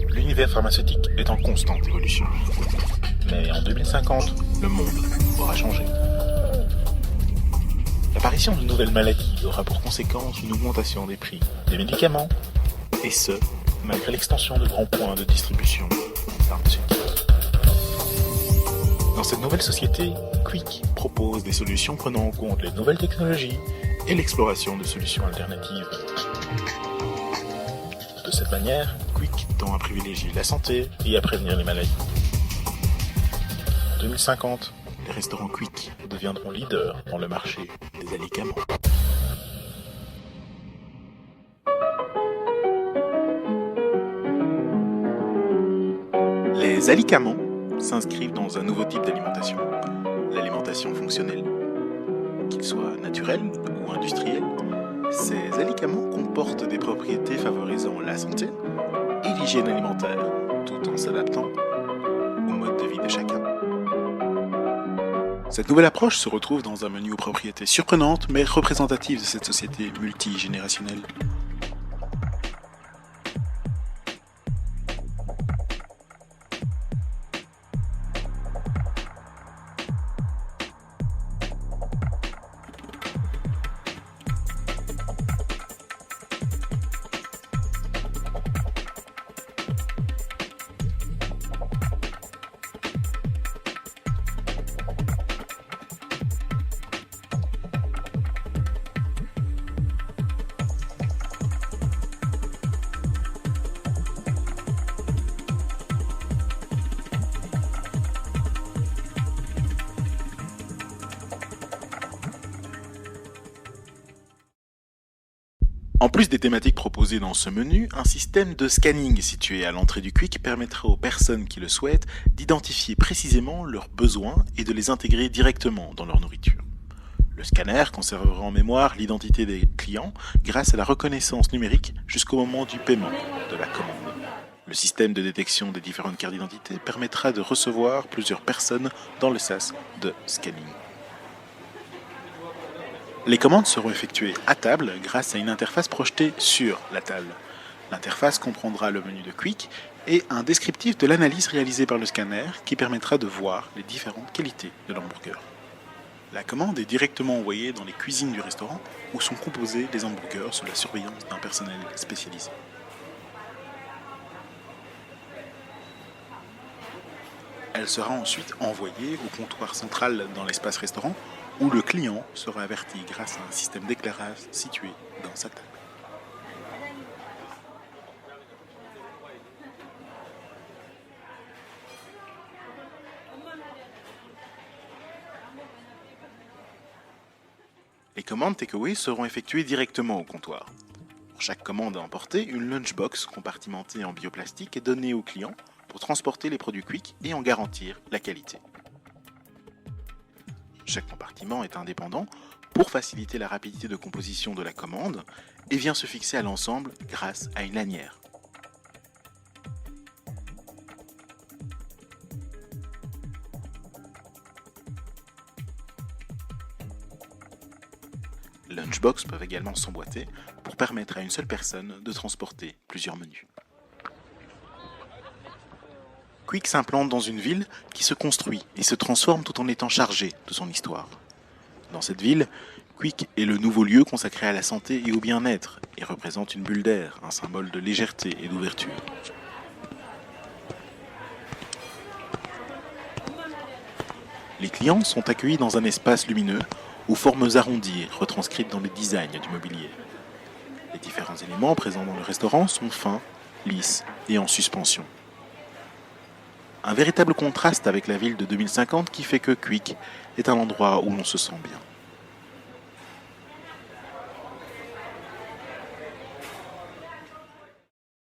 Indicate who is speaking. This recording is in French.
Speaker 1: L'univers pharmaceutique est en constante évolution. Mais en 2050, le monde aura changé. L'apparition de nouvelles maladies aura pour conséquence une augmentation des prix des médicaments, et ce, malgré l'extension de grands points de distribution pharmaceutique. Dans cette nouvelle société, Quick propose des solutions prenant en compte les nouvelles technologies et l'exploration de solutions alternatives. De cette manière, Quick tend à privilégier la santé et à prévenir les maladies. En 2050, les restaurants Quick deviendront leaders dans le marché des alicaments. Les alicaments s'inscrivent dans un nouveau type d'alimentation, l'alimentation fonctionnelle. Qu'ils soient naturels ou industriels, ces alicaments comportent des propriétés favorisant la santé et l'hygiène alimentaire, tout en s'adaptant au mode de vie de chacun. Cette nouvelle approche se retrouve dans un menu aux propriétés surprenantes mais représentatives de cette société multigénérationnelle. En plus des thématiques proposées dans ce menu, un système de scanning situé à l'entrée du Quick permettra aux personnes qui le souhaitent d'identifier précisément leurs besoins et de les intégrer directement dans leur nourriture. Le scanner conservera en mémoire l'identité des clients grâce à la reconnaissance numérique jusqu'au moment du paiement de la commande. Le système de détection des différentes cartes d'identité permettra de recevoir plusieurs personnes dans le sas de scanning. Les commandes seront effectuées à table grâce à une interface projetée sur la table. L'interface comprendra le menu de Quick et un descriptif de l'analyse réalisée par le scanner qui permettra de voir les différentes qualités de l'hamburger. La commande est directement envoyée dans les cuisines du restaurant où sont composés les hamburgers sous la surveillance d'un personnel spécialisé. Elle sera ensuite envoyée au comptoir central dans l'espace restaurant où le client sera averti grâce à un système d'éclairage situé dans sa table. Les commandes takeaway seront effectuées directement au comptoir. Pour chaque commande à emporter, une lunchbox compartimentée en bioplastique est donnée au client pour transporter les produits Quick et en garantir la qualité. Chaque compartiment est indépendant pour faciliter la rapidité de composition de la commande et vient se fixer à l'ensemble grâce à une lanière. Lunchbox peuvent également s'emboîter pour permettre à une seule personne de transporter plusieurs menus. Quick s'implante dans une ville qui se construit et se transforme tout en étant chargée de son histoire. Dans cette ville, Quick est le nouveau lieu consacré à la santé et au bien-être et représente une bulle d'air, un symbole de légèreté et d'ouverture. Les clients sont accueillis dans un espace lumineux aux formes arrondies retranscrites dans le design du mobilier. Les différents éléments présents dans le restaurant sont fins, lisses et en suspension. Un véritable contraste avec la ville de 2050 qui fait que Quick est un endroit où l'on se sent bien.